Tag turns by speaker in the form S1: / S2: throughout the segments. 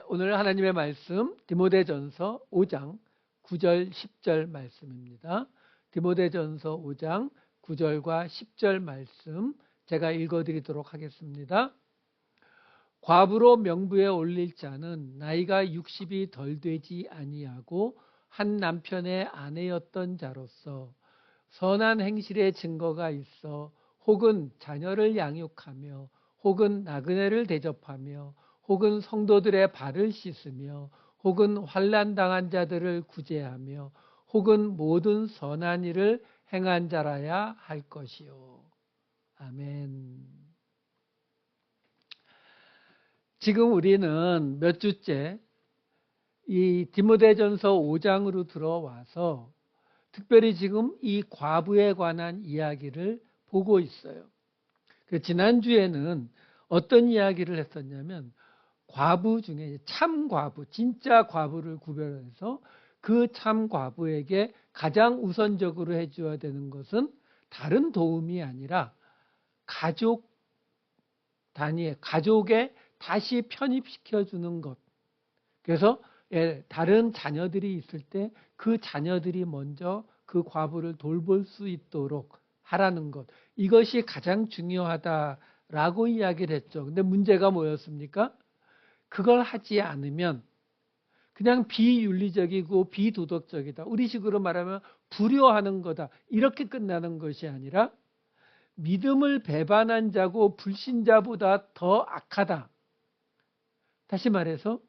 S1: 오늘 하나님의 말씀 디모데전서 5장 9절 10절 말씀입니다. 디모데전서 5장 9절과 10절 말씀 제가 읽어드리도록 하겠습니다. 과부로 명부에 올릴 자는 나이가 60이 덜 되지 아니하고 한 남편의 아내였던 자로서 선한 행실의 증거가 있어 혹은 자녀를 양육하며 혹은 나그네를 대접하며 혹은 성도들의 발을 씻으며 혹은 환난 당한 자들을 구제하며 혹은 모든 선한 일을 행한 자라야 할 것이요. 아멘. 지금 우리는 몇 주째 이 디모데전서 5장으로 들어와서 특별히 지금 이 과부에 관한 이야기를 보고 있어요. 지난주에는 어떤 이야기를 했었냐면 과부 중에 참 과부, 진짜 과부를 구별해서 그 참 과부에게 가장 우선적으로 해줘야 되는 것은 다른 도움이 아니라 가족 단위의 가족에 다시 편입시켜주는 것. 그래서 다른 자녀들이 있을 때 그 자녀들이 먼저 그 과부를 돌볼 수 있도록 하라는 것. 이것이 가장 중요하다라고 이야기를 했죠. 근데 문제가 뭐였습니까? 그걸 하지 않으면 그냥 비윤리적이고 비도덕적이다. 우리식으로 말하면 불효하는 거다. 이렇게 끝나는 것이 아니라 믿음을 배반한 자고 불신자보다 더 악하다. 다시 말해서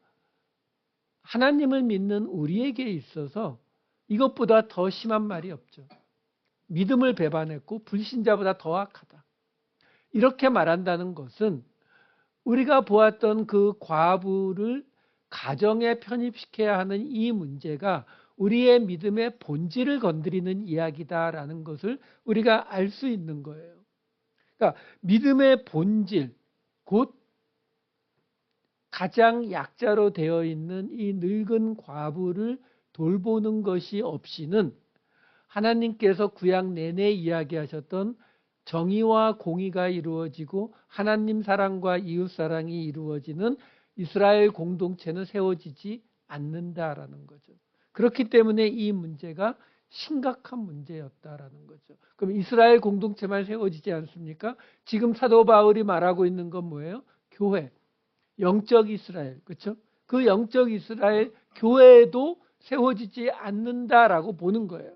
S1: 하나님을 믿는 우리에게 있어서 이것보다 더 심한 말이 없죠. 믿음을 배반했고 불신자보다 더 악하다. 이렇게 말한다는 것은 우리가 보았던 그 과부를 가정에 편입시켜야 하는 이 문제가 우리의 믿음의 본질을 건드리는 이야기다라는 것을 우리가 알 수 있는 거예요. 그러니까 믿음의 본질, 곧 가장 약자로 되어 있는 이 늙은 과부를 돌보는 것이 없이는 하나님께서 구약 내내 이야기하셨던 정의와 공의가 이루어지고 하나님 사랑과 이웃 사랑이 이루어지는 이스라엘 공동체는 세워지지 않는다라는 거죠. 그렇기 때문에 이 문제가 심각한 문제였다라는 거죠. 그럼 이스라엘 공동체만 세워지지 않습니까? 지금 사도 바울이 말하고 있는 건 뭐예요? 교회, 영적 이스라엘, 그렇죠? 그 영적 이스라엘 교회도 세워지지 않는다라고 보는 거예요.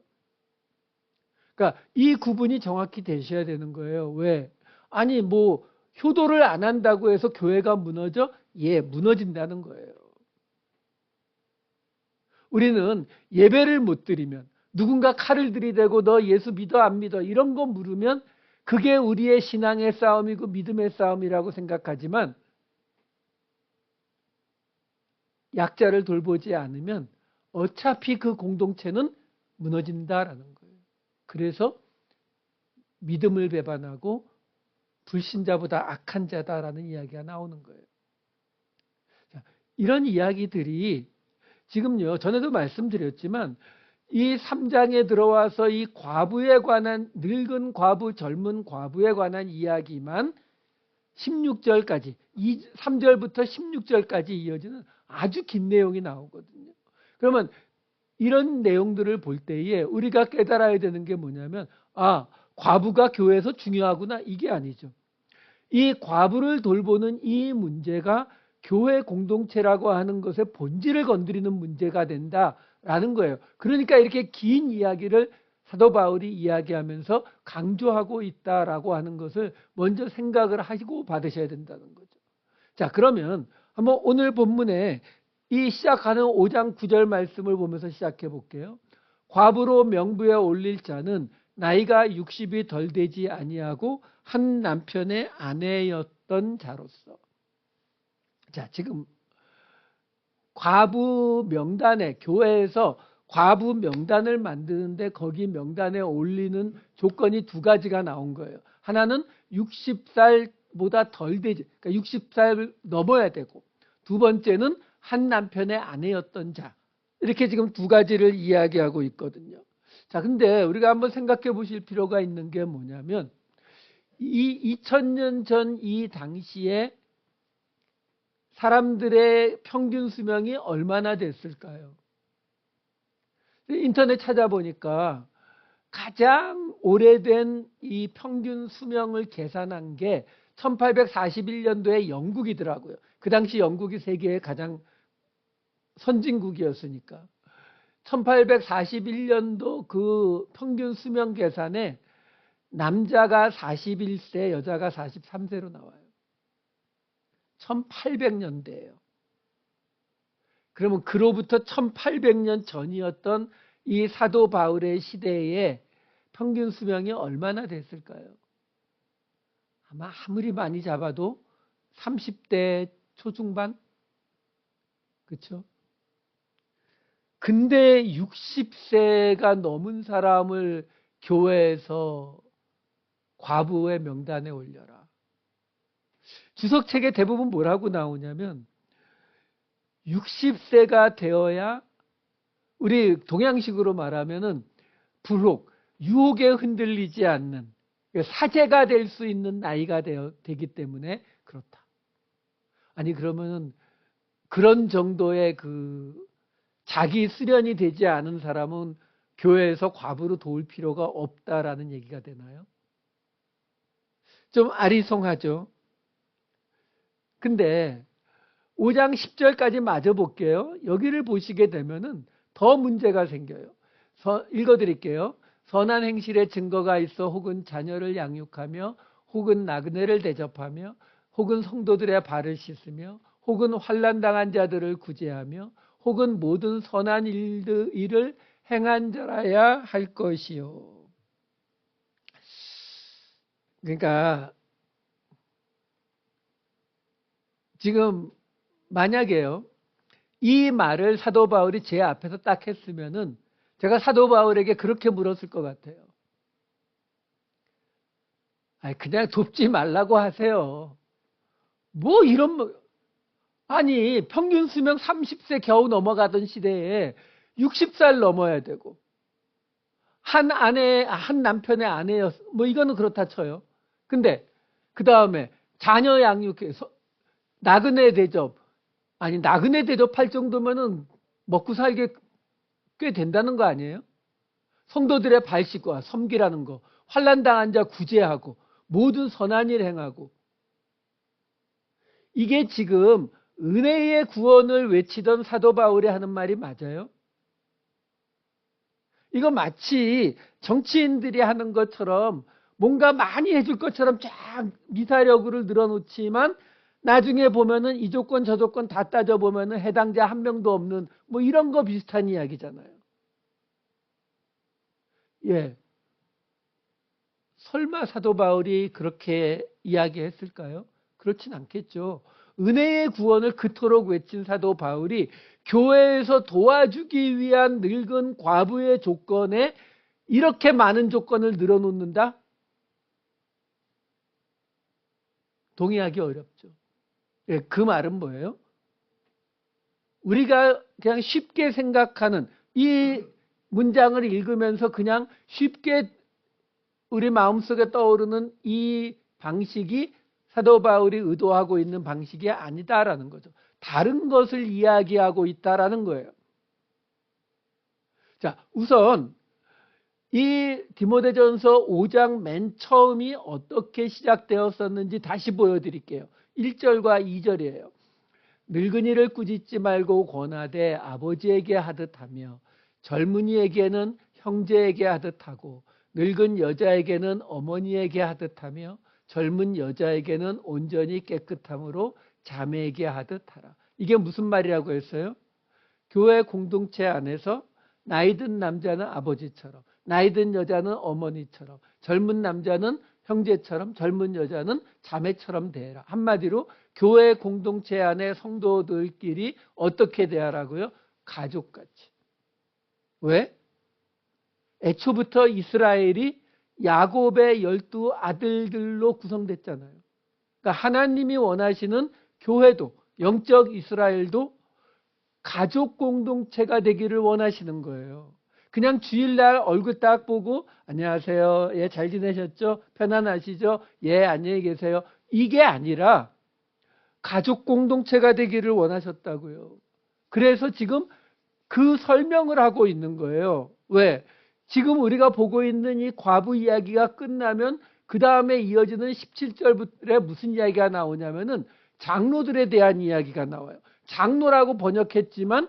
S1: 그러니까 이 구분이 정확히 되셔야 되는 거예요. 왜? 아니 뭐 효도를 안 한다고 해서 교회가 무너져? 예, 무너진다는 거예요. 우리는 예배를 못 드리면 누군가 칼을 들이대고 너 예수 믿어 안 믿어 이런 거 물으면 그게 우리의 신앙의 싸움이고 믿음의 싸움이라고 생각하지만 약자를 돌보지 않으면 어차피 그 공동체는 무너진다라는 거예요. 그래서 믿음을 배반하고 불신자보다 악한 자다라는 이야기가 나오는 거예요. 자, 이런 이야기들이 지금요, 전에도 말씀드렸지만 이 3장에 들어와서 이 과부에 관한 늙은 과부, 젊은 과부에 관한 이야기만 16절까지, 3절부터 16절까지 이어지는 아주 긴 내용이 나오거든요. 그러면 이런 내용들을 볼 때에 우리가 깨달아야 되는 게 뭐냐면 과부가 교회에서 중요하구나 이게 아니죠. 이 과부를 돌보는 이 문제가 교회 공동체라고 하는 것의 본질을 건드리는 문제가 된다라는 거예요. 그러니까 이렇게 긴 이야기를 사도 바울이 이야기하면서 강조하고 있다라고 하는 것을 먼저 생각을 하시고 받으셔야 된다는 거죠. 자, 그러면 한번 오늘 본문에 이 시작하는 5장 9절 말씀을 보면서 시작해 볼게요. 과부로 명부에 올릴 자는 나이가 60이 덜 되지 아니하고 한 남편의 아내였던 자로서. 자, 지금 과부 명단에 교회에서 과부 명단을 만드는데 거기 명단에 올리는 조건이 두 가지가 나온 거예요. 하나는 60살보다 덜 되지, 그러니까 60살 넘어야 되고, 두 번째는 한 남편의 아내였던 자. 이렇게 지금 두 가지를 이야기하고 있거든요. 자, 근데 우리가 한번 생각해 보실 필요가 있는 게 뭐냐면 이 2000년 전 이 당시에 사람들의 평균 수명이 얼마나 됐을까요? 인터넷 찾아보니까 가장 오래된 이 평균 수명을 계산한 게 1841년도에 영국이더라고요. 그 당시 영국이 세계의 가장 선진국이었으니까. 1841년도 그 평균 수명 계산에 남자가 41세, 여자가 43세로 나와요. 1800년대예요. 그러면 그로부터 1800년 전이었던 이 사도 바울의 시대에 평균 수명이 얼마나 됐을까요? 아마 아무리 많이 잡아도 30대 초중반? 그렇죠? 근데 60세가 넘은 사람을 교회에서 과부의 명단에 올려라. 주석책에 대부분 뭐라고 나오냐면 60세가 되어야 우리 동양식으로 말하면은 불혹, 유혹에 흔들리지 않는 사제가 될 수 있는 나이가 되기 때문에 그렇다. 아니 그러면은 그런 정도의 그 자기 수련이 되지 않은 사람은 교회에서 과부로 도울 필요가 없다라는 얘기가 되나요? 좀 아리송하죠. 근데 5장 10절까지 마저 볼게요. 여기를 보시게 되면은 더 문제가 생겨요. 읽어드릴게요. 선한 행실에 증거가 있어 혹은 자녀를 양육하며 혹은 나그네를 대접하며 혹은 성도들의 발을 씻으며 혹은 환난당한 자들을 구제하며 혹은 모든 선한 일을 행한 자라야 할 것이요. 그러니까 지금 만약에요. 이 말을 사도 바울이 제 앞에서 딱 했으면은 제가 사도 바울에게 그렇게 물었을 것 같아요. 아니, 그냥 돕지 말라고 하세요. 뭐 이런, 아니, 평균 수명 30세 겨우 넘어가던 시대에 60살 넘어야 되고, 한 남편의 아내였, 뭐 이거는 그렇다 쳐요. 근데, 그 다음에 자녀 양육해서, 나그네 대접, 아니, 나그네 대접할 정도면은 먹고 살게 꽤 된다는 거 아니에요? 성도들의 발 씻고 섬기라는 거, 환난당한 자 구제하고, 모든 선한 일 행하고. 이게 지금 은혜의 구원을 외치던 사도 바울이 하는 말이 맞아요? 이거 마치 정치인들이 하는 것처럼 뭔가 많이 해줄 것처럼 쫙 미사여구를 늘어놓지만 나중에 보면은 이 조건 저 조건 다 따져보면은 해당자 한 명도 없는 뭐 이런 거 비슷한 이야기잖아요. 예. 설마 사도 바울이 그렇게 이야기했을까요? 그렇진 않겠죠. 은혜의 구원을 그토록 외친 사도 바울이 교회에서 도와주기 위한 늙은 과부의 조건에 이렇게 많은 조건을 늘어놓는다? 동의하기 어렵죠. 예, 그 말은 뭐예요? 우리가 그냥 쉽게 생각하는 이 문장을 읽으면서 그냥 쉽게 우리 마음속에 떠오르는 이 방식이 사도 바울이 의도하고 있는 방식이 아니다라는 거죠. 다른 것을 이야기하고 있다라는 거예요. 자, 우선 이 디모데전서 5장 맨 처음이 어떻게 시작되었었는지 다시 보여드릴게요. 1절과 2절이에요. 늙은이를 꾸짖지 말고 권하되 아버지에게 하듯 하며 젊은이에게는 형제에게 하듯 하고 늙은 여자에게는 어머니에게 하듯 하며 젊은 여자에게는 온전히 깨끗함으로 자매에게 하듯 하라. 이게 무슨 말이라고 했어요? 교회 공동체 안에서 나이 든 남자는 아버지처럼, 나이 든 여자는 어머니처럼, 젊은 남자는 형제처럼, 젊은 여자는 자매처럼 대해라. 한마디로 교회 공동체 안에 성도들끼리 어떻게 대하라고요? 가족같이. 왜? 애초부터 이스라엘이 야곱의 12 아들들로 구성됐잖아요. 그러니까 하나님이 원하시는 교회도, 영적 이스라엘도 가족 공동체가 되기를 원하시는 거예요. 그냥 주일날 얼굴 딱 보고 안녕하세요. 예, 잘 지내셨죠? 편안하시죠? 예, 안녕히 계세요. 이게 아니라 가족 공동체가 되기를 원하셨다고요. 그래서 지금 그 설명을 하고 있는 거예요. 왜? 지금 우리가 보고 있는 이 과부 이야기가 끝나면 그 다음에 이어지는 17절에 무슨 이야기가 나오냐면은 장로들에 대한 이야기가 나와요. 장로라고 번역했지만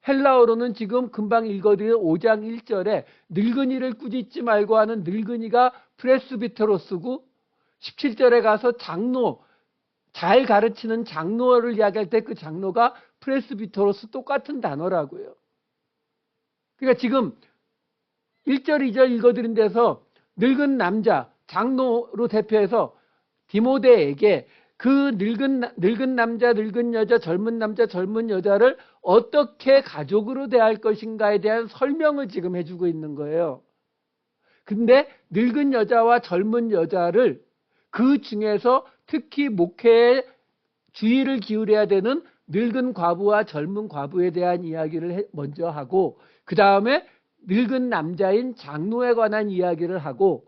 S1: 헬라어로는 지금 금방 읽어드린 5장 1절에 늙은이를 꾸짖지 말고 하는 늙은이가 프레스비테로스고 17절에 가서 장로, 잘 가르치는 장로를 이야기할 때 그 장로가 프레스비테로스 똑같은 단어라고요. 그러니까 지금 1절, 2절 읽어드린 데서 늙은 남자, 장로로 대표해서 디모데에게 그 늙은 남자, 늙은 여자, 젊은 남자, 젊은 여자를 어떻게 가족으로 대할 것인가에 대한 설명을 지금 해주고 있는 거예요. 근데 늙은 여자와 젊은 여자를 그 중에서 특히 목회에 주의를 기울여야 되는 늙은 과부와 젊은 과부에 대한 이야기를 먼저 하고 그 다음에 늙은 남자인 장로에 관한 이야기를 하고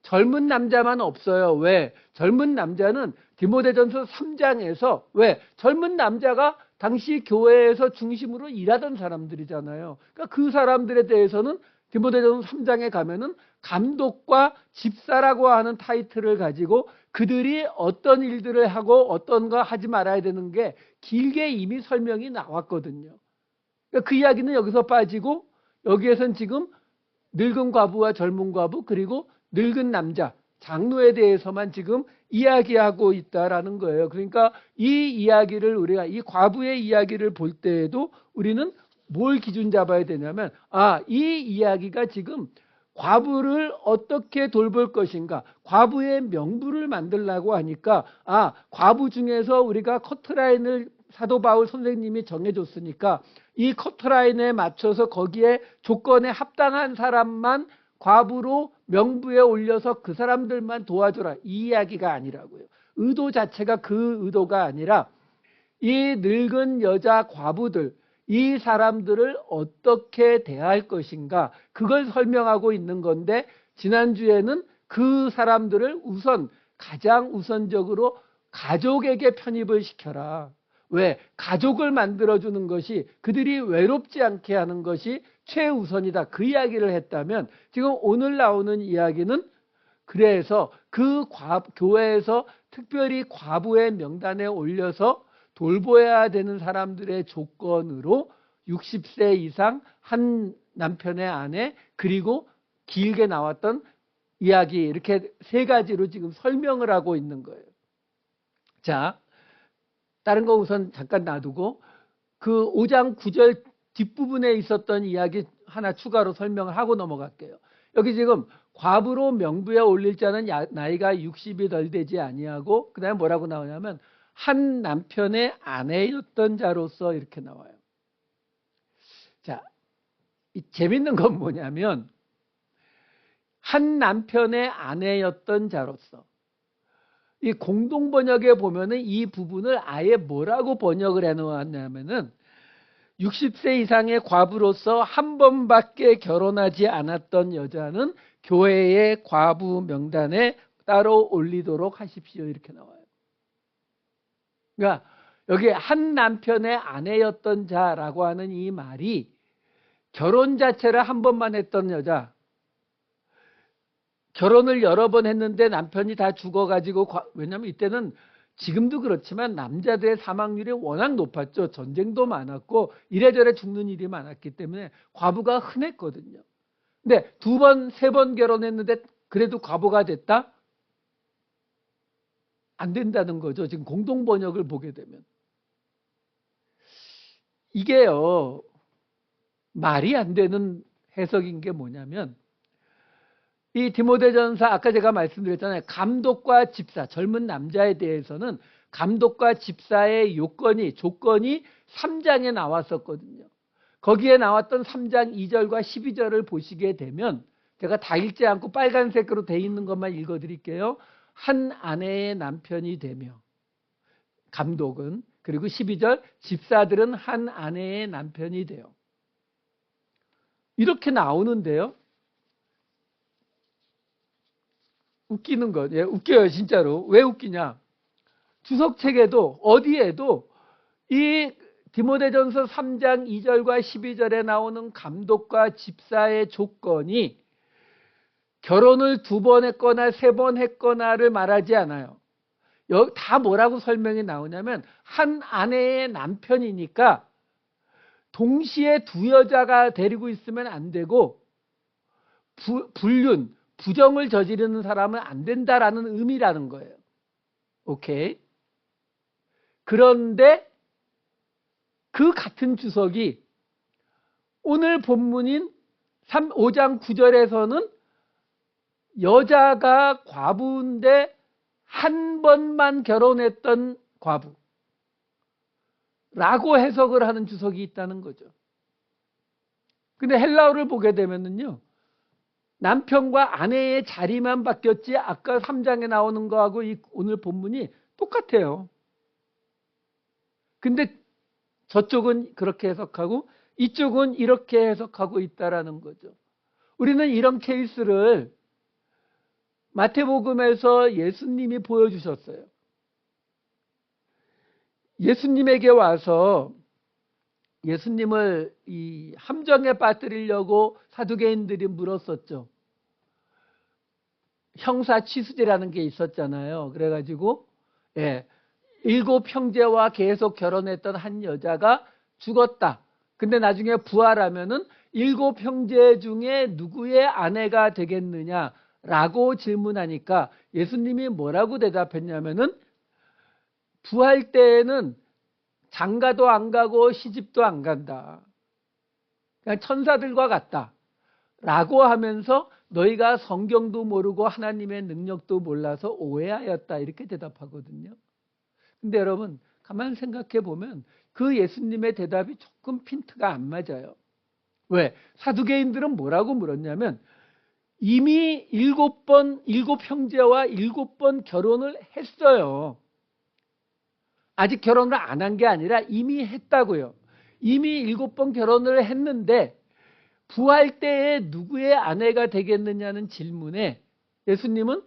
S1: 젊은 남자만 없어요. 왜? 젊은 남자는 디모데전서 3장에서 왜? 젊은 남자가 당시 교회에서 중심으로 일하던 사람들이잖아요. 그러니까 그 사람들에 대해서는 디모데전서 3장에 가면은 감독과 집사라고 하는 타이틀을 가지고 그들이 어떤 일들을 하고 어떤 거 하지 말아야 되는 게 길게 이미 설명이 나왔거든요. 그러니까 그 이야기는 여기서 빠지고 여기에선 지금 늙은 과부와 젊은 과부 그리고 늙은 남자, 장로에 대해서만 지금 이야기하고 있다라는 거예요. 그러니까 이 이야기를 우리가 이 과부의 이야기를 볼 때에도 우리는 뭘 기준 잡아야 되냐면 이 이야기가 지금 과부를 어떻게 돌볼 것인가 과부의 명부를 만들려고 하니까 과부 중에서 우리가 커트라인을 사도 바울 선생님이 정해줬으니까 이 커트라인에 맞춰서 거기에 조건에 합당한 사람만 과부로 명부에 올려서 그 사람들만 도와줘라 이 이야기가 아니라고요. 의도 자체가 그 의도가 아니라 이 늙은 여자 과부들 이 사람들을 어떻게 대할 것인가 그걸 설명하고 있는 건데 지난주에는 그 사람들을 가장 우선적으로 가족에게 편입을 시켜라. 왜? 가족을 만들어주는 것이 그들이 외롭지 않게 하는 것이 최우선이다. 그 이야기를 했다면 지금 오늘 나오는 이야기는 그래서 그 교회에서 특별히 과부의 명단에 올려서 돌보아야 되는 사람들의 조건으로 60세 이상 한 남편의 아내 그리고 길게 나왔던 이야기 이렇게 세 가지로 지금 설명을 하고 있는 거예요. 자, 다른 거 우선 잠깐 놔두고 그 5장 9절 뒷부분에 있었던 이야기 하나 추가로 설명을 하고 넘어갈게요. 여기 지금 과부로 명부에 올릴 자는 나이가 60이 덜 되지 아니하고 그 다음에 뭐라고 나오냐면 한 남편의 아내였던 자로서 이렇게 나와요. 자, 이 재밌는 건 뭐냐면 한 남편의 아내였던 자로서 이 공동번역에 보면은 이 부분을 아예 뭐라고 번역을 해놓았냐면은 60세 이상의 과부로서 한 번밖에 결혼하지 않았던 여자는 교회의 과부 명단에 따로 올리도록 하십시오. 이렇게 나와요. 그러니까 여기 한 남편의 아내였던 자라고 하는 이 말이 결혼 자체를 한 번만 했던 여자, 결혼을 여러 번 했는데 남편이 다 죽어가지고 왜냐하면 이때는 지금도 그렇지만 남자들의 사망률이 워낙 높았죠. 전쟁도 많았고 이래저래 죽는 일이 많았기 때문에 과부가 흔했거든요. 근데 2번, 3번 결혼했는데 그래도 과부가 됐다? 안 된다는 거죠. 지금 공동번역을 보게 되면. 이게요. 말이 안 되는 해석인 게 뭐냐면 이 디모데전서 아까 제가 말씀드렸잖아요. 감독과 집사, 젊은 남자에 대해서는 감독과 집사의 조건이 3장에 나왔었거든요. 거기에 나왔던 3장 2절과 12절을 보시게 되면 제가 다 읽지 않고 빨간색으로 돼 있는 것만 읽어드릴게요. 한 아내의 남편이 되며 감독은 그리고 12절 집사들은 한 아내의 남편이 돼요. 이렇게 나오는데요. 웃기는 것. 예, 웃겨요, 진짜로. 왜 웃기냐? 주석책에도 어디에도 이 디모데전서 3장 2절과 12절에 나오는 감독과 집사의 조건이 결혼을 2번 했거나 3번 했거나를 말하지 않아요. 여기 다 뭐라고 설명이 나오냐면 한 아내의 남편이니까 동시에 2 여자가 데리고 있으면 안 되고 불륜, 부정을 저지르는 사람은 안 된다라는 의미라는 거예요. 오케이. 그런데 그 같은 주석이 오늘 본문인 5장 9절에서는 여자가 과부인데 한 번만 결혼했던 과부 라고 해석을 하는 주석이 있다는 거죠. 근데 헬라어를 보게 되면은요, 남편과 아내의 자리만 바뀌었지 아까 3장에 나오는 거하고 이 오늘 본문이 똑같아요. 근데 저쪽은 그렇게 해석하고 이쪽은 이렇게 해석하고 있다라는 거죠. 우리는 이런 케이스를 마태복음에서 예수님이 보여주셨어요. 예수님에게 와서 예수님을 이 함정에 빠뜨리려고 사두개인들이 물었었죠. 형사 취수제라는 게 있었잖아요. 그래가지고 7 형제와 계속 결혼했던 한 여자가 죽었다. 근데 나중에 부활하면은 7 형제 중에 누구의 아내가 되겠느냐라고 질문하니까 예수님이 뭐라고 대답했냐면은 부활 때에는 장가도 안 가고 시집도 안 간다. 그냥 천사들과 같다. 라고 하면서 너희가 성경도 모르고 하나님의 능력도 몰라서 오해하였다. 이렇게 대답하거든요. 근데 여러분 가만히 생각해 보면 그 예수님의 대답이 조금 핀트가 안 맞아요. 왜? 사두개인들은 뭐라고 물었냐면 이미 7번, 7 형제와 7번 결혼을 했어요. 아직 결혼을 안 한 게 아니라 이미 했다고요. 이미 7번 결혼을 했는데 부활 때에 누구의 아내가 되겠느냐는 질문에 예수님은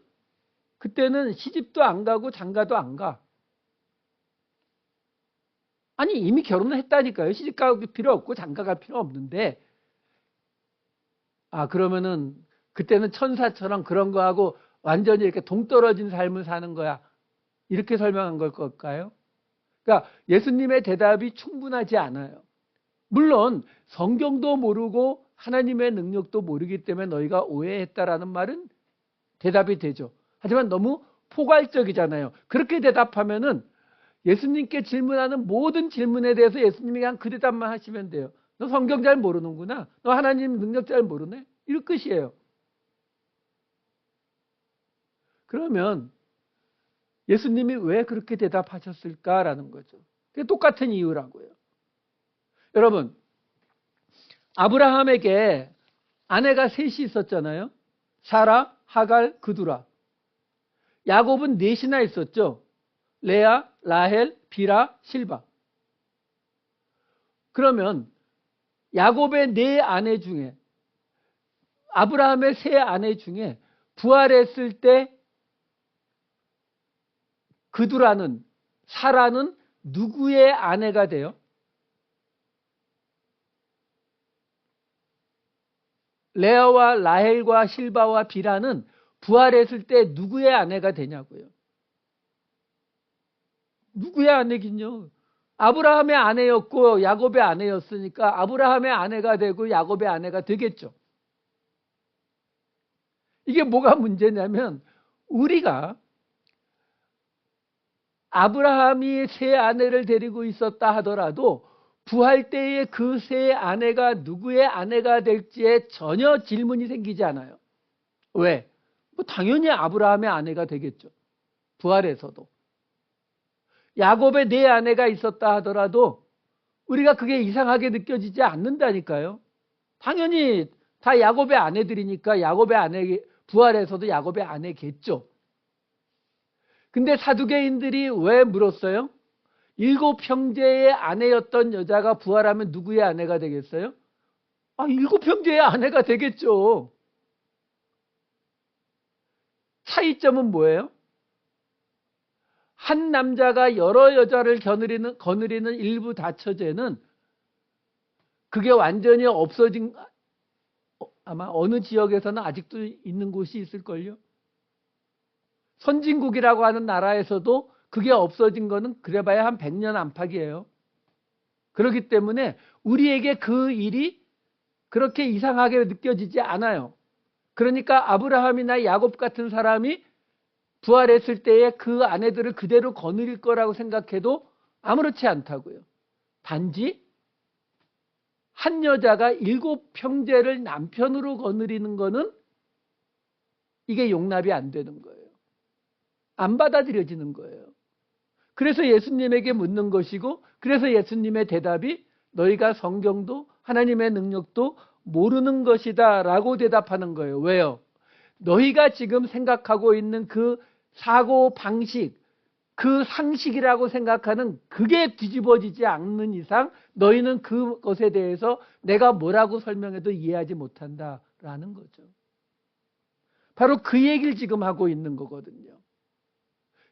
S1: 그때는 시집도 안 가고 장가도 안 가. 아니 이미 결혼을 했다니까요. 시집 갈 필요 없고 장가 갈 필요 없는데 그러면은 그때는 천사처럼 그런 거하고 완전히 이렇게 동떨어진 삶을 사는 거야. 이렇게 설명한 걸까요? 그러니까 예수님의 대답이 충분하지 않아요. 물론 성경도 모르고 하나님의 능력도 모르기 때문에 너희가 오해했다라는 말은 대답이 되죠. 하지만 너무 포괄적이잖아요. 그렇게 대답하면은 예수님께 질문하는 모든 질문에 대해서 예수님이 그냥 그 대답만 하시면 돼요. 너 성경 잘 모르는구나. 너 하나님 능력 잘 모르네. 이럴 끝이에요. 그러면 예수님이 왜 그렇게 대답하셨을까라는 거죠. 그게 똑같은 이유라고요. 여러분, 아브라함에게 아내가 셋이 있었잖아요. 사라, 하갈, 그두라. 야곱은 넷이나 있었죠. 레아, 라헬, 비라, 실바. 그러면 야곱의 4 아내 중에 아브라함의 3 아내 중에 부활했을 때 그두라는 사라는 누구의 아내가 돼요? 레아와 라헬과 실바와 비라는 부활했을 때 누구의 아내가 되냐고요. 누구의 아내긴요. 아브라함의 아내였고 야곱의 아내였으니까 아브라함의 아내가 되고 야곱의 아내가 되겠죠. 이게 뭐가 문제냐면 우리가 아브라함이 3 아내를 데리고 있었다 하더라도 부활 때에 그 3 아내가 누구의 아내가 될지에 전혀 질문이 생기지 않아요. 왜? 당연히 아브라함의 아내가 되겠죠. 부활에서도. 야곱의 4 아내가 있었다 하더라도 우리가 그게 이상하게 느껴지지 않는다니까요. 당연히 다 야곱의 아내들이니까 야곱의 아내, 부활에서도 야곱의 아내겠죠. 근데 사두개인들이 왜 물었어요? 7 형제의 아내였던 여자가 부활하면 누구의 아내가 되겠어요? 7 형제의 아내가 되겠죠. 차이점은 뭐예요? 한 남자가 여러 여자를 거느리는 일부 다처제는 그게 완전히 없어진, 아마 어느 지역에서는 아직도 있는 곳이 있을걸요. 선진국이라고 하는 나라에서도 그게 없어진 거는 그래봐야 한 100년 안팎이에요. 그렇기 때문에 우리에게 그 일이 그렇게 이상하게 느껴지지 않아요. 그러니까 아브라함이나 야곱 같은 사람이 부활했을 때에 그 아내들을 그대로 거느릴 거라고 생각해도 아무렇지 않다고요. 단지 한 여자가 7형제를 남편으로 거느리는 거는 이게 용납이 안 되는 거예요. 안 받아들여지는 거예요. 그래서 예수님에게 묻는 것이고, 그래서 예수님의 대답이 너희가 성경도 하나님의 능력도 모르는 것이다 라고 대답하는 거예요. 왜요? 너희가 지금 생각하고 있는 그 사고 방식, 그 상식이라고 생각하는 그게 뒤집어지지 않는 이상 너희는 그것에 대해서 내가 뭐라고 설명해도 이해하지 못한다라는 거죠. 바로 그 얘기를 지금 하고 있는 거거든요.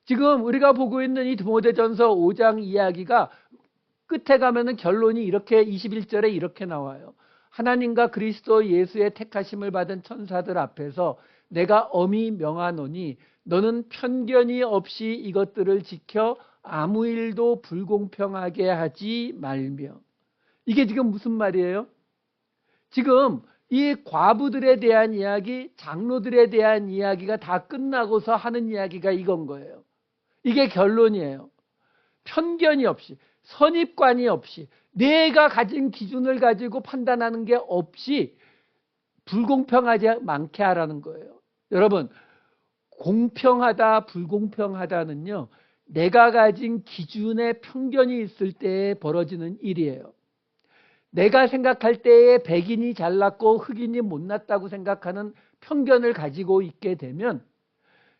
S1: 지금 우리가 보고 있는 이 디모데전서 5장 이야기가 끝에 가면은 결론이 이렇게 21절에 이렇게 나와요. 하나님과 그리스도 예수의 택하심을 받은 천사들 앞에서 내가 엄히 명하노니 너는 편견이 없이 이것들을 지켜 아무 일도 불공평하게 하지 말며. 이게 지금 무슨 말이에요? 지금 이 과부들에 대한 이야기, 장로들에 대한 이야기가 다 끝나고서 하는 이야기가 이건 거예요. 이게 결론이에요. 편견이 없이, 선입관이 없이, 내가 가진 기준을 가지고 판단하는 게 없이 불공평하지 않게 하라는 거예요. 여러분, 공평하다, 불공평하다는요, 내가 가진 기준에 편견이 있을 때에 벌어지는 일이에요. 내가 생각할 때에 백인이 잘났고 흑인이 못났다고 생각하는 편견을 가지고 있게 되면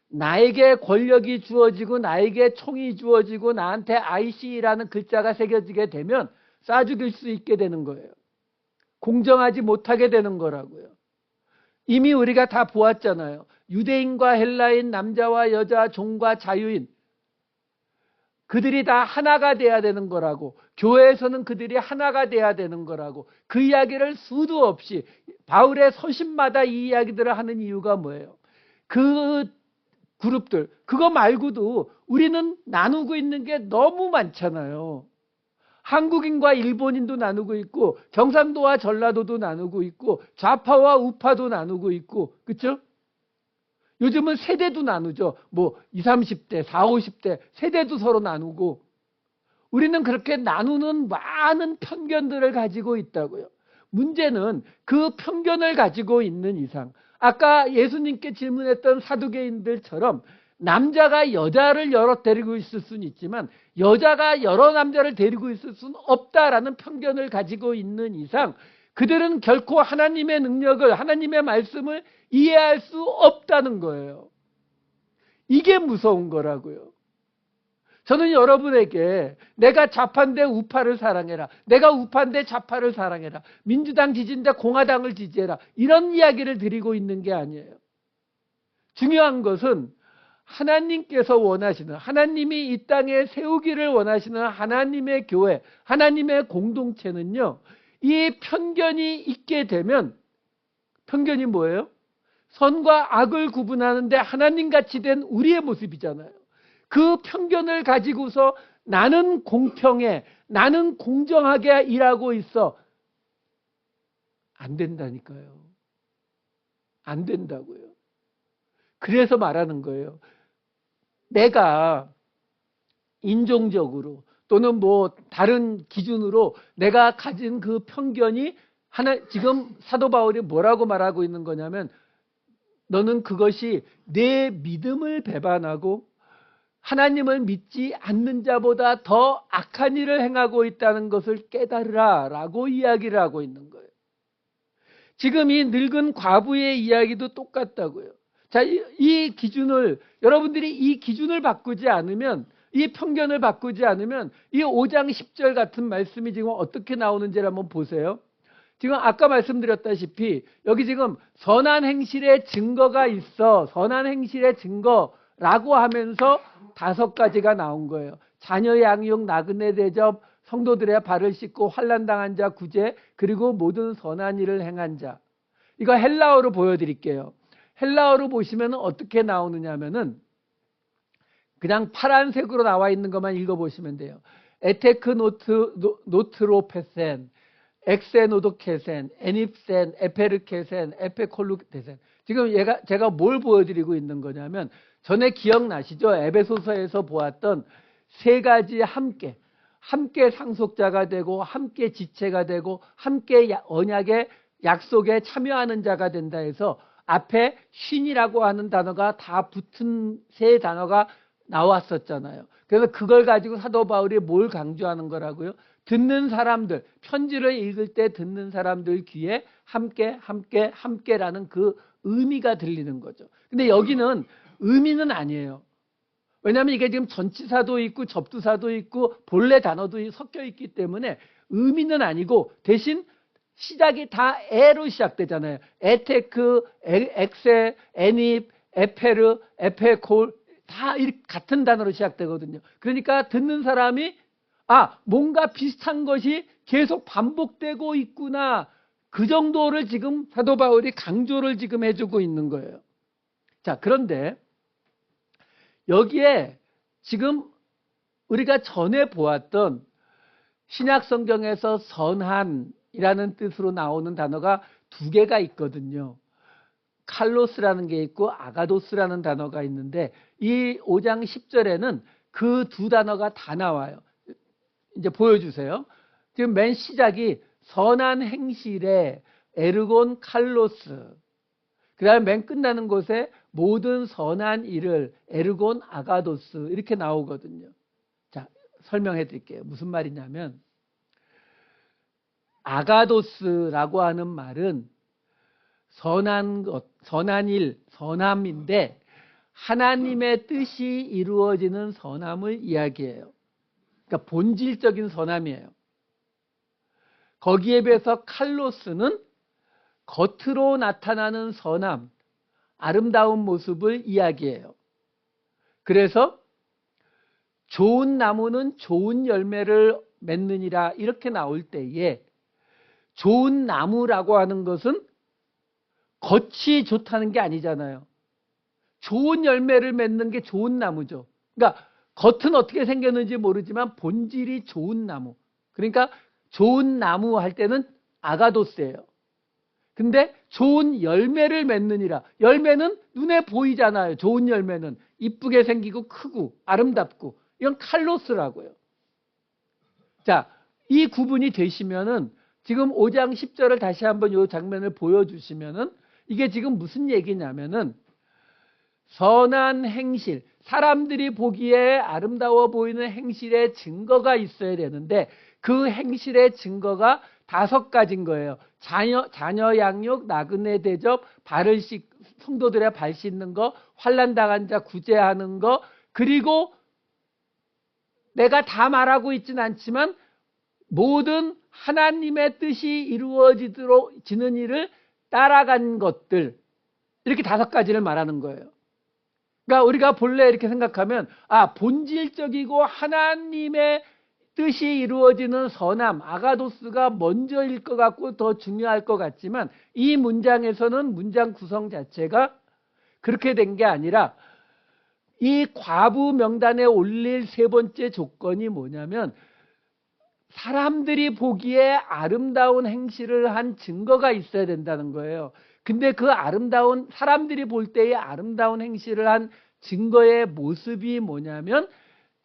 S1: 나에게 권력이 주어지고 나에게 총이 주어지고 나한테 IC라는 글자가 새겨지게 되면 쏴 죽일 수 있게 되는 거예요. 공정하지 못하게 되는 거라고요. 이미 우리가 다 보았잖아요. 유대인과 헬라인, 남자와 여자, 종과 자유인, 그들이 다 하나가 돼야 되는 거라고, 교회에서는 그들이 하나가 돼야 되는 거라고, 그 이야기를 수도 없이 바울의 서신마다 이 이야기들을 하는 이유가 뭐예요? 그 그룹들, 그거 말고도 우리는 나누고 있는 게 너무 많잖아요. 한국인과 일본인도 나누고 있고, 경상도와 전라도도 나누고 있고, 좌파와 우파도 나누고 있고, 그렇죠? 요즘은 세대도 나누죠. 뭐 20, 30대, 40, 50대 세대도 서로 나누고, 우리는 그렇게 나누는 많은 편견들을 가지고 있다고요. 문제는 그 편견을 가지고 있는 이상, 아까 예수님께 질문했던 사두개인들처럼 남자가 여자를 여러 데리고 있을 수는 있지만 여자가 여러 남자를 데리고 있을 수는 없다라는 편견을 가지고 있는 이상 그들은 결코 하나님의 능력을, 하나님의 말씀을 이해할 수 없다는 거예요. 이게 무서운 거라고요. 저는 여러분에게 내가 좌파인데 우파를 사랑해라, 내가 우파인데 좌파를 사랑해라, 민주당 지지인데 공화당을 지지해라, 이런 이야기를 드리고 있는 게 아니에요. 중요한 것은 하나님께서 원하시는, 하나님이 이 땅에 세우기를 원하시는 하나님의 교회, 하나님의 공동체는요, 이 편견이 있게 되면, 편견이 뭐예요? 선과 악을 구분하는데 하나님같이 된 우리의 모습이잖아요. 그 편견을 가지고서 나는 공평해, 나는 공정하게 일하고 있어. 안 된다니까요. 안 된다고요. 그래서 말하는 거예요. 내가 인종적으로 또는 뭐 다른 기준으로 내가 가진 그 편견이 지금 사도 바울이 뭐라고 말하고 있는 거냐면, 너는 그것이 내 믿음을 배반하고 하나님을 믿지 않는 자보다 더 악한 일을 행하고 있다는 것을 깨달으라 라고 이야기를 하고 있는 거예요. 지금 이 늙은 과부의 이야기도 똑같다고요. 자, 이 기준을, 여러분들이 이 기준을 바꾸지 않으면, 이 편견을 바꾸지 않으면 이 5장 10절 같은 말씀이 지금 어떻게 나오는지를 한번 보세요. 지금 아까 말씀드렸다시피 여기 지금 선한 행실의 증거가 있어, 선한 행실의 증거 라고 하면서 5가지가 나온 거예요. 자녀 양육, 나그네 대접, 성도들의 발을 씻고 환난당한 자 구제, 그리고 모든 선한 일을 행한 자. 이거 헬라어로 보여드릴게요. 헬라어로 보시면 어떻게 나오느냐 하면은 그냥 파란색으로 나와 있는 것만 읽어보시면 돼요. 에테크 노트로페센, 엑세노도케센, 에닙센, 에페르케센, 에페콜루테센. 지금 제가 뭘 보여드리고 있는 거냐면 전에 기억나시죠? 에베소서에서 보았던 3가지 함께 상속자가 되고 함께 지체가 되고 함께 언약의 약속에 참여하는 자가 된다 해서 앞에 쉰이라고 하는 단어가 다 붙은 3단어가 나왔었잖아요. 그래서 그걸 가지고 사도 바울이 뭘 강조하는 거라고요? 듣는 사람들, 편지를 읽을 때 듣는 사람들 귀에 함께라는 그 의미가 들리는 거죠. 근데 여기는 의미는 아니에요. 왜냐하면 이게 지금 전치사도 있고 접두사도 있고 본래 단어도 섞여 있기 때문에 의미는 아니고 대신 시작이 다 에로 시작되잖아요. 에테크, 엑세, 에닙, 에페르, 에페콜 다 같은 단어로 시작되거든요. 그러니까 듣는 사람이 뭔가 비슷한 것이 계속 반복되고 있구나. 그 정도를 지금 사도 바울이 강조를 지금 해주고 있는 거예요. 자, 그런데 여기에 지금 우리가 전에 보았던 신약 성경에서 선한이라는 뜻으로 나오는 단어가 2개가 있거든요. 칼로스라는 게 있고 아가도스라는 단어가 있는데 이 5장 10절에는 그 2 단어가 다 나와요. 이제 보여주세요. 지금 맨 시작이 선한 행실에 에르곤 칼로스, 그 다음에 맨 끝나는 곳에 모든 선한 일을 에르곤 아가도스 이렇게 나오거든요. 자, 설명해 드릴게요. 무슨 말이냐면 아가도스라고 하는 말은 선한 것, 선한 일, 선함인데 하나님의 뜻이 이루어지는 선함을 이야기해요. 그러니까 본질적인 선함이에요. 거기에 비해서 칼로스는 겉으로 나타나는 선함, 아름다운 모습을 이야기해요. 그래서 좋은 나무는 좋은 열매를 맺느니라 이렇게 나올 때에 좋은 나무라고 하는 것은 겉이 좋다는 게 아니잖아요. 좋은 열매를 맺는 게 좋은 나무죠. 그러니까 겉은 어떻게 생겼는지 모르지만 본질이 좋은 나무. 그러니까 좋은 나무 할 때는 아가도스예요. 근데 좋은 열매를 맺느니라. 열매는 눈에 보이잖아요. 좋은 열매는 이쁘게 생기고 크고 아름답고 이건 칼로스라고요. 자, 이 구분이 되시면은 지금 5장 10절을 다시 한번 이 장면을 보여주시면은 이게 지금 무슨 얘기냐면은 선한 행실, 사람들이 보기에 아름다워 보이는 행실의 증거가 있어야 되는데 그 행실의 증거가 5가지인 거예요. 자녀 양육, 나그네 대접, 성도들의 발 씻는 거, 환난당한 자 구제하는 거, 그리고 내가 다 말하고 있지는 않지만 모든 하나님의 뜻이 이루어지는 일을 따라간 것들, 이렇게 5가지를 말하는 거예요. 그러니까 우리가 본래 이렇게 생각하면 본질적이고 하나님의 뜻이 이루어지는 선함, 아가도스가 먼저일 것 같고 더 중요할 것 같지만 이 문장에서는 문장 구성 자체가 그렇게 된 게 아니라 이 과부 명단에 올릴 3번째 조건이 뭐냐면 사람들이 보기에 아름다운 행실을 한 증거가 있어야 된다는 거예요. 근데 그 사람들이 볼 때의 아름다운 행실을 한 증거의 모습이 뭐냐면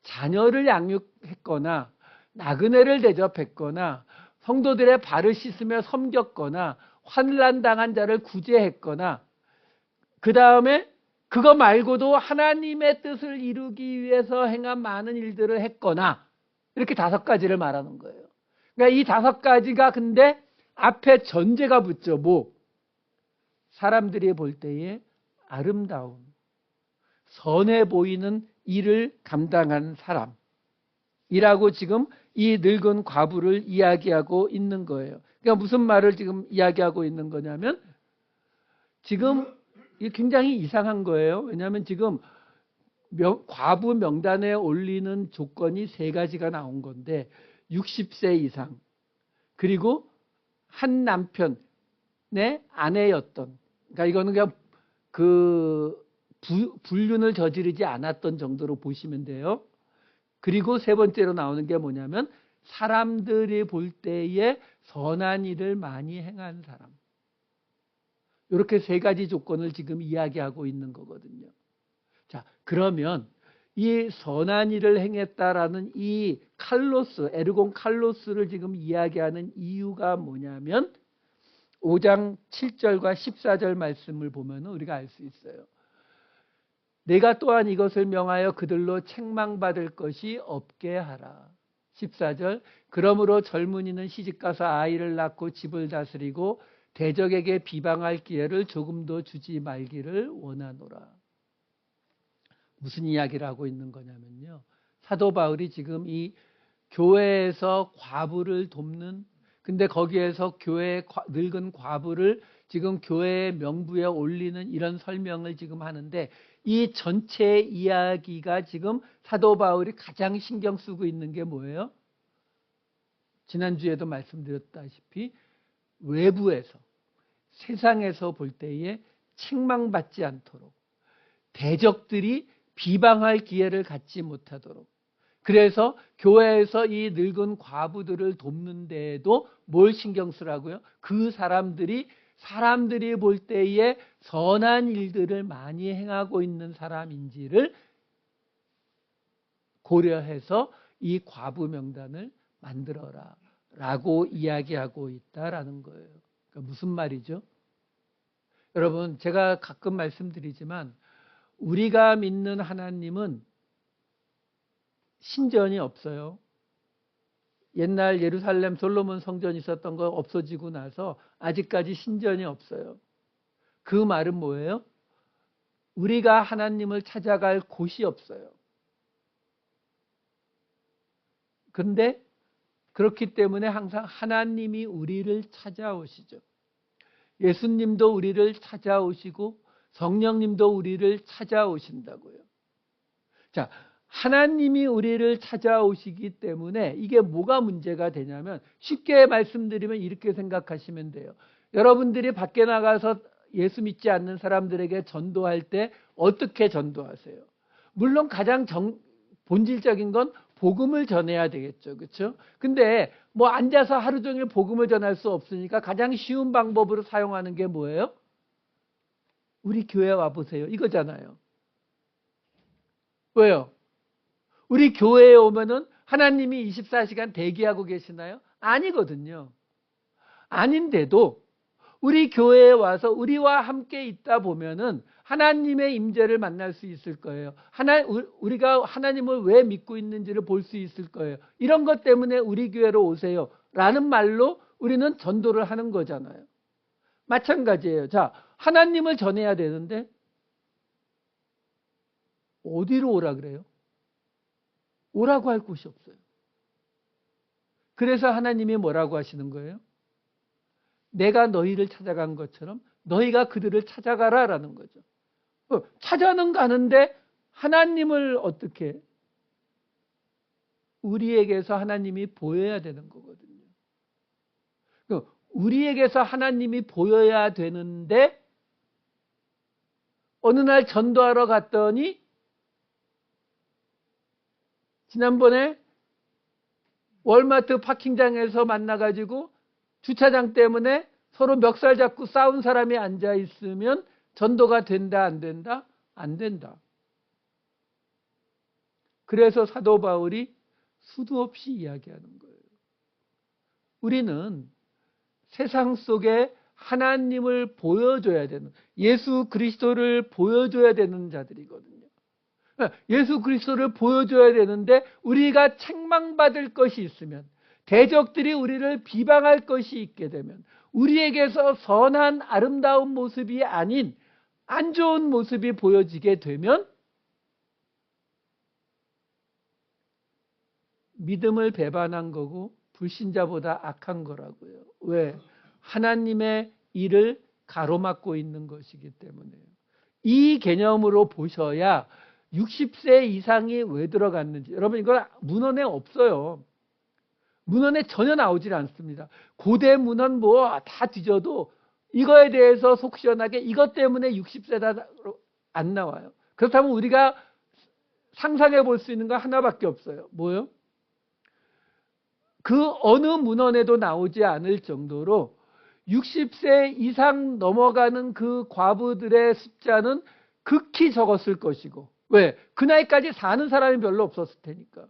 S1: 자녀를 양육했거나 나그네를 대접했거나 성도들의 발을 씻으며 섬겼거나 환난당한 자를 구제했거나 그 다음에 그거 말고도 하나님의 뜻을 이루기 위해서 행한 많은 일들을 했거나 이렇게 5가지를 말하는 거예요. 그러니까 이 5가지가 근데 앞에 전제가 붙죠. 사람들이 볼 때에 아름다운 선해 보이는 일을 감당한 사람이라고 지금 이 늙은 과부를 이야기하고 있는 거예요. 그러니까 무슨 말을 지금 이야기하고 있는 거냐면 지금 이게 굉장히 이상한 거예요. 왜냐하면 지금 과부 명단에 올리는 조건이 세 가지가 나온 건데 60세 이상, 그리고 한 남편의 아내였던, 그러니까 이거는 그냥 불륜을 저지르지 않았던 정도로 보시면 돼요. 그리고 세 번째로 나오는 게 뭐냐면 사람들이 볼 때에 선한 일을 많이 행한 사람. 이렇게 세 가지 조건을 지금 이야기하고 있는 거거든요. 자, 그러면 이 선한 일을 행했다라는 이 에르곤 칼로스를 지금 이야기하는 이유가 뭐냐면 5장 7절과 14절 말씀을 보면 우리가 알 수 있어요. 내가 또한 이것을 명하여 그들로 책망받을 것이 없게 하라. 14절, 그러므로 젊은이는 시집가서 아이를 낳고 집을 다스리고 대적에게 비방할 기회를 조금도 주지 말기를 원하노라. 무슨 이야기를 하고 있는 거냐면요, 사도 바울이 지금 이 교회에서 과부를 돕는, 근데 거기에서 교회의 늙은 과부를 지금 교회의 명부에 올리는 이런 설명을 지금 하는데, 이 전체 이야기가 지금 사도 바울이 가장 신경 쓰고 있는 게 뭐예요? 지난주에도 말씀드렸다시피 외부에서, 세상에서 볼 때에 책망받지 않도록, 대적들이 비방할 기회를 갖지 못하도록, 그래서 교회에서 이 늙은 과부들을 돕는 데에도 뭘 신경 쓰라고요? 그 사람들이 볼 때에 선한 일들을 많이 행하고 있는 사람인지를 고려해서 이 과부 명단을 만들어라 라고 이야기하고 있다라는 거예요. 그러니까 무슨 말이죠? 여러분, 제가 가끔 말씀드리지만 우리가 믿는 하나님은 신전이 없어요. 옛날 예루살렘 솔로몬 성전이 있었던 거 없어지고 나서 아직까지 신전이 없어요. 그 말은 뭐예요? 우리가 하나님을 찾아갈 곳이 없어요. 그런데 그렇기 때문에 항상 하나님이 우리를 찾아오시죠. 예수님도 우리를 찾아오시고 성령님도 우리를 찾아오신다고요. 자, 하나님이 우리를 찾아오시기 때문에 이게 뭐가 문제가 되냐면, 쉽게 말씀드리면 이렇게 생각하시면 돼요. 여러분들이 밖에 나가서 예수 믿지 않는 사람들에게 전도할 때 어떻게 전도하세요? 물론 가장 본질적인 건 복음을 전해야 되겠죠. 그렇죠? 근데 뭐 앉아서 하루 종일 복음을 전할 수 없으니까 가장 쉬운 방법으로 사용하는 게 뭐예요? 우리 교회 와보세요. 이거잖아요. 왜요? 우리 교회에 오면은 하나님이 24시간 대기하고 계시나요? 아니거든요. 아닌데도 우리 교회에 와서 우리와 함께 있다 보면은 하나님의 임재를 만날 수 있을 거예요. 우리가 하나님을 왜 믿고 있는지를 볼 수 있을 거예요. 이런 것 때문에 우리 교회로 오세요 라는 말로 우리는 전도를 하는 거잖아요. 마찬가지예요. 자, 하나님을 전해야 되는데 어디로 오라 그래요? 오라고 할 곳이 없어요. 그래서 하나님이 뭐라고 하시는 거예요? 내가 너희를 찾아간 것처럼 너희가 그들을 찾아가라라는 거죠. 찾아는 가는데 하나님을 어떻게, 우리에게서 하나님이 보여야 되는 거거든요. 우리에게서 하나님이 보여야 되는데 어느 날 전도하러 갔더니 지난번에 월마트 파킹장에서 만나가지고 주차장 때문에 서로 멱살 잡고 싸운 사람이 앉아있으면 전도가 된다, 안 된다? 안 된다. 그래서 사도 바울이 수도 없이 이야기하는 거예요. 우리는 세상 속에 하나님을 보여줘야 되는, 예수 그리스도를 보여줘야 되는 자들이거든요. 예수 그리스도를 보여줘야 되는데 우리가 책망받을 것이 있으면, 대적들이 우리를 비방할 것이 있게 되면, 우리에게서 선한 아름다운 모습이 아닌 안 좋은 모습이 보여지게 되면 믿음을 배반한 거고 불신자보다 악한 거라고요. 왜? 하나님의 일을 가로막고 있는 것이기 때문에요. 이 개념으로 보셔야 60세 이상이 왜 들어갔는지 여러분 이걸 문헌에 없어요. 문헌에 전혀 나오질 않습니다. 고대 문헌 뭐 다 뒤져도 이거에 대해서 속 시원하게 이것 때문에 60세다 안 나와요. 그렇다면 우리가 상상해 볼 수 있는 건 하나밖에 없어요. 뭐요? 그 어느 문헌에도 나오지 않을 정도로 60세 이상 넘어가는 그 과부들의 숫자는 극히 적었을 것이고, 왜? 그 나이까지 사는 사람이 별로 없었을 테니까.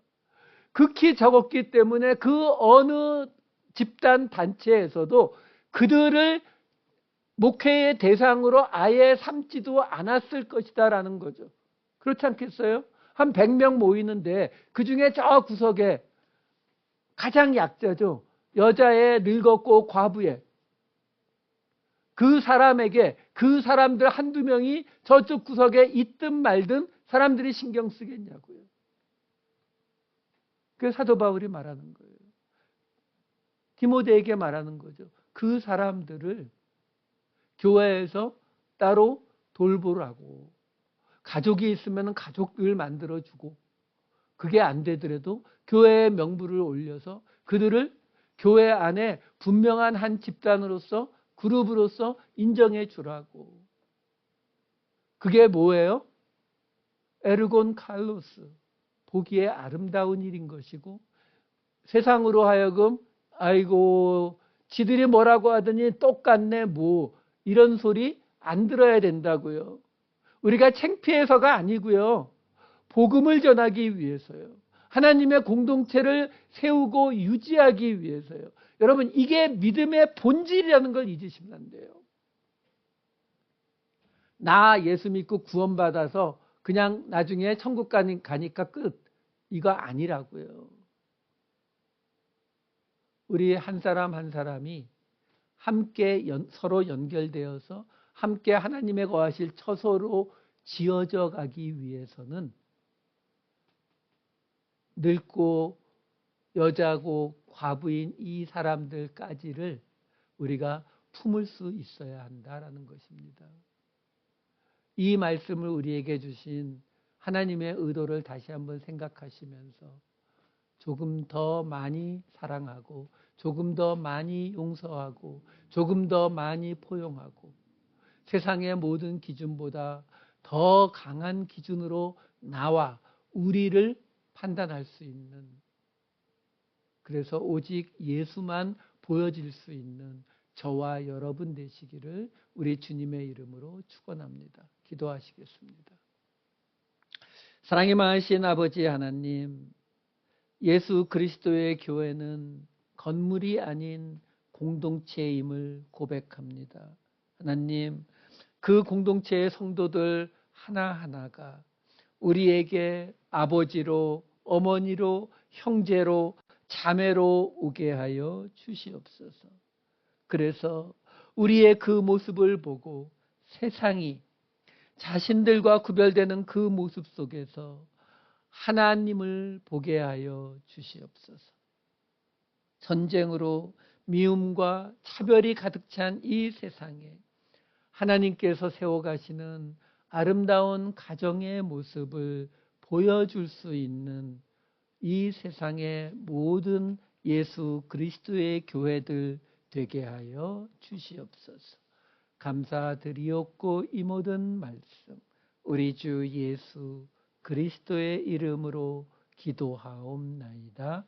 S1: 극히 적었기 때문에 그 어느 집단 단체에서도 그들을 목회의 대상으로 아예 삼지도 않았을 것이다라는 거죠. 그렇지 않겠어요? 한 100명 모이는데 그 중에 저 구석에 가장 약자죠. 여자애, 늙었고 과부에 그 사람에게 그 사람들 한두 명이 저쪽 구석에 있든 말든 사람들이 신경 쓰겠냐고요. 그게 사도 바울이 말하는 거예요. 디모데에게 말하는 거죠. 그 사람들을 교회에서 따로 돌보라고. 가족이 있으면 가족을 만들어주고 그게 안 되더라도 교회의 명부를 올려서 그들을 교회 안에 분명한 한 집단으로서 그룹으로서 인정해 주라고. 그게 뭐예요? 에르곤 칼로스. 보기에 아름다운 일인 것이고 세상으로 하여금 아이고 지들이 뭐라고 하더니 똑같네 뭐 이런 소리 안 들어야 된다고요. 우리가 창피해서가 아니고요. 복음을 전하기 위해서요. 하나님의 공동체를 세우고 유지하기 위해서요. 여러분 이게 믿음의 본질이라는 걸 잊으시면 안 돼요. 나 예수 믿고 구원받아서 그냥 나중에 천국 가니까 끝. 이거 아니라고요. 우리 한 사람 한 사람이 함께 서로 연결되어서 함께 하나님의 거하실 처소로 지어져 가기 위해서는 늙고 여자고 과부인 이 사람들까지를 우리가 품을 수 있어야 한다라는 것입니다. 이 말씀을 우리에게 주신 하나님의 의도를 다시 한번 생각하시면서 조금 더 많이 사랑하고 조금 더 많이 용서하고 조금 더 많이 포용하고 세상의 모든 기준보다 더 강한 기준으로 나와 우리를 판단할 수 있는, 그래서 오직 예수만 보여질 수 있는 저와 여러분 되시기를 우리 주님의 이름으로 축원합니다. 기도하시겠습니다. 사랑이 많으신 아버지 하나님, 예수 그리스도의 교회는 건물이 아닌 공동체임을 고백합니다. 하나님, 그 공동체의 성도들 하나하나가 우리에게 아버지로, 어머니로, 형제로, 자매로 오게 하여 주시옵소서. 그래서 우리의 그 모습을 보고 세상이 자신들과 구별되는 그 모습 속에서 하나님을 보게 하여 주시옵소서. 전쟁으로 미움과 차별이 가득 찬 이 세상에 하나님께서 세워가시는 아름다운 가정의 모습을 보여줄 수 있는 이 세상의 모든 예수 그리스도의 교회들 되게 하여 주시옵소서. 감사드리옵고 이 모든 말씀 우리 주 예수 그리스도의 이름으로 기도하옵나이다.